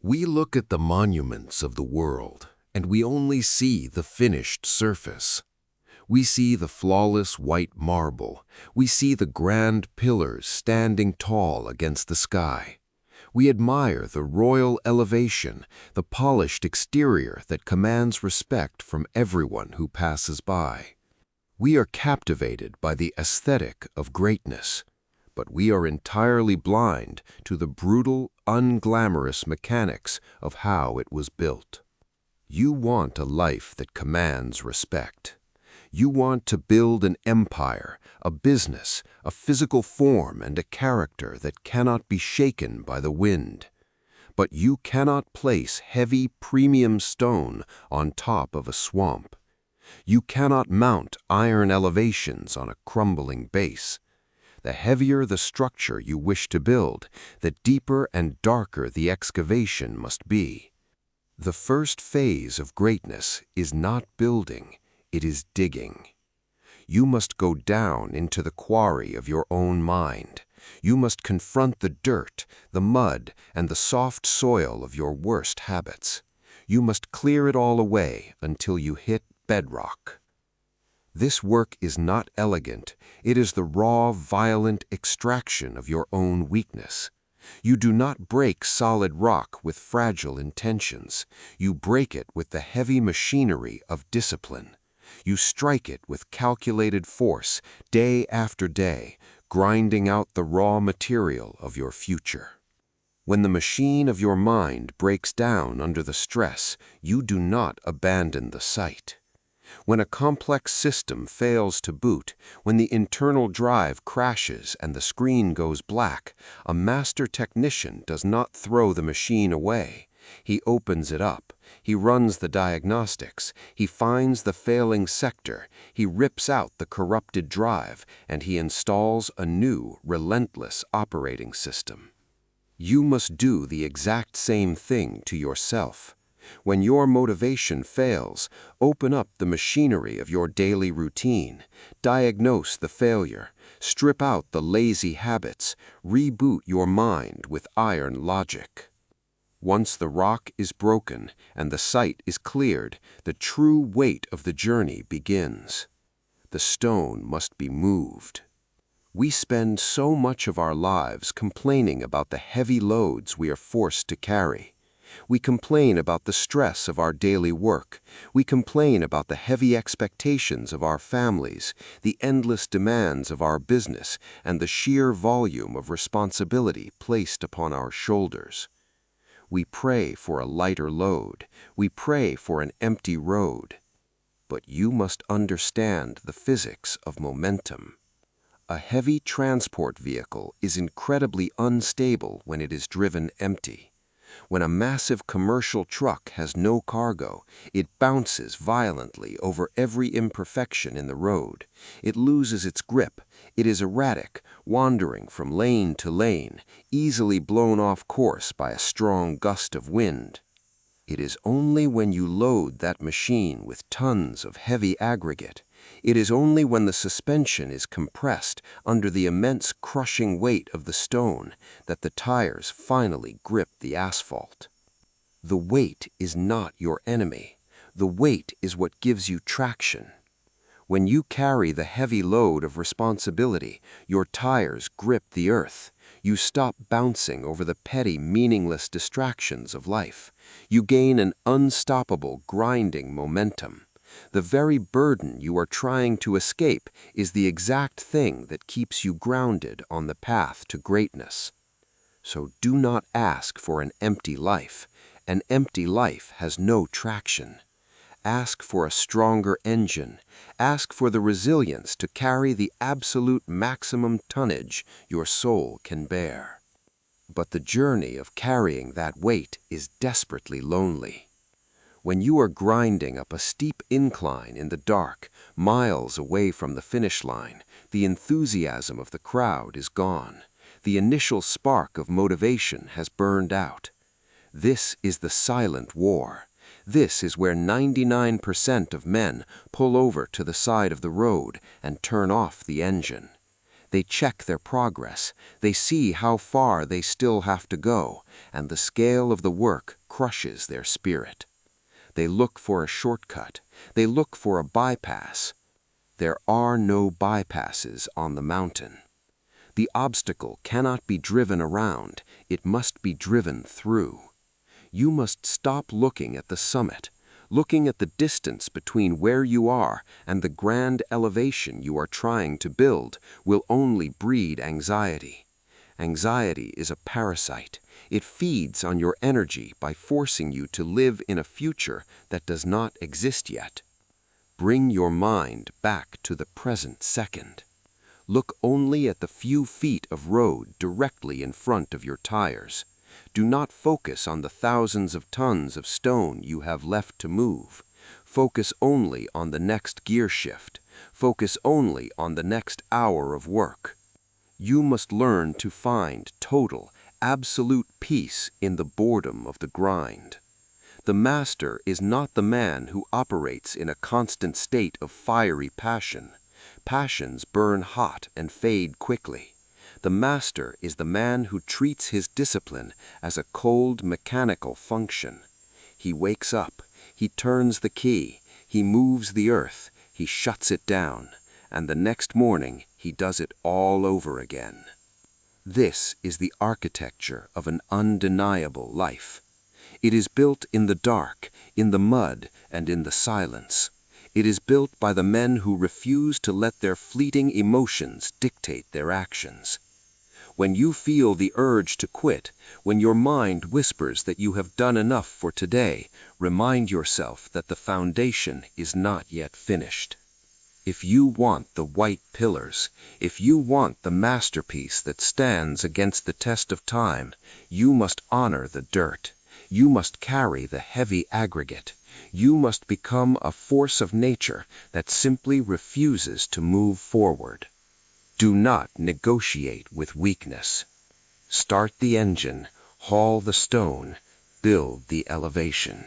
We look at the monuments of the world, and we only see the finished surface. We see the flawless white marble. We see the grand pillars standing tall against the sky. We admire the royal elevation, the polished exterior that commands respect from everyone who passes by. We are captivated by the aesthetic of greatness, but we are entirely blind to the brutal, unglamorous mechanics of how it was built. You want a life that commands respect. You want to build an empire, a business, a physical form, and a character that cannot be shaken by the wind. But you cannot place heavy premium stone on top of a swamp. You cannot mount iron elevations on a crumbling base. The heavier the structure you wish to build, the deeper and darker the excavation must be. The first phase of greatness is not building, it is digging. You must go down into the quarry of your own mind. You must confront the dirt, the mud, and the soft soil of your worst habits. You must clear it all away until you hit bedrock. This work is not elegant. It is the raw, violent extraction of your own weakness. You do not break solid rock with fragile intentions. You break it with the heavy machinery of discipline. You strike it with calculated force, day after day, grinding out the raw material of your future. When the machine of your mind breaks down under the stress, you do not abandon the site. When a complex system fails to boot, when the internal drive crashes and the screen goes black, a master technician does not throw the machine away. He opens it up. He runs the diagnostics. He finds the failing sector. He rips out the corrupted drive, and he installs a new, relentless operating system. You must do the exact same thing to yourself. When your motivation fails, open up the machinery of your daily routine, diagnose the failure, strip out the lazy habits, reboot your mind with iron logic. Once the rock is broken and the site is cleared, the true weight of the journey begins. The stone must be moved. We spend so much of our lives complaining about the heavy loads we are forced to carry. We complain about the stress of our daily work. We complain about the heavy expectations of our families, the endless demands of our business, and the sheer volume of responsibility placed upon our shoulders. We pray for a lighter load. We pray for an empty road. But you must understand the physics of momentum. A heavy transport vehicle is incredibly unstable when it is driven empty. When a massive commercial truck has no cargo, it bounces violently over every imperfection in the road. It loses its grip. It is erratic, wandering from lane to lane, easily blown off course by a strong gust of wind. It is only when you load that machine with tons of heavy aggregate, it is only when the suspension is compressed under the immense crushing weight of the stone that the tires finally grip the asphalt. The weight is not your enemy. The weight is what gives you traction. When you carry the heavy load of responsibility, your tires grip the earth. You stop bouncing over the petty, meaningless distractions of life. You gain an unstoppable, grinding momentum. The very burden you are trying to escape is the exact thing that keeps you grounded on the path to greatness. So do not ask for an empty life. An empty life has no traction. Ask for a stronger engine. Ask for the resilience to carry the absolute maximum tonnage your soul can bear. But the journey of carrying that weight is desperately lonely. When you are grinding up a steep incline in the dark, miles away from the finish line, the enthusiasm of the crowd is gone. The initial spark of motivation has burned out. This is the silent war. This is where 99% of men pull over to the side of the road and turn off the engine. They check their progress. They see how far they still have to go, and the scale of the work crushes their spirit. They look for a shortcut. They look for a bypass. There are no bypasses on the mountain. The obstacle cannot be driven around. It must be driven through. You must stop looking at the summit, looking at the distance between where you are and the grand elevation you are trying to build will only breed anxiety. Anxiety is a parasite. It feeds on your energy by forcing you to live in a future that does not exist yet. Bring your mind back to the present second. Look only at the few feet of road directly in front of your tires. Do not focus on the thousands of tons of stone you have left to move. Focus only on the next gear shift. Focus only on the next hour of work. You must learn to find total, absolute peace in the boredom of the grind. The master is not the man who operates in a constant state of fiery passion. Passions burn hot and fade quickly. The master is the man who treats his discipline as a cold, mechanical function. He wakes up, he turns the key, he moves the earth, he shuts it down, and the next morning he does it all over again. This is the architecture of an undeniable life. It is built in the dark, in the mud, and in the silence. It is built by the men who refuse to let their fleeting emotions dictate their actions. When you feel the urge to quit, when your mind whispers that you have done enough for today, remind yourself that the foundation is not yet finished. If you want the white pillars, if you want the masterpiece that stands against the test of time, you must honor the dirt. You must carry the heavy aggregate. You must become a force of nature that simply refuses to move forward. Do not negotiate with weakness. Start the engine, haul the stone, build the elevation.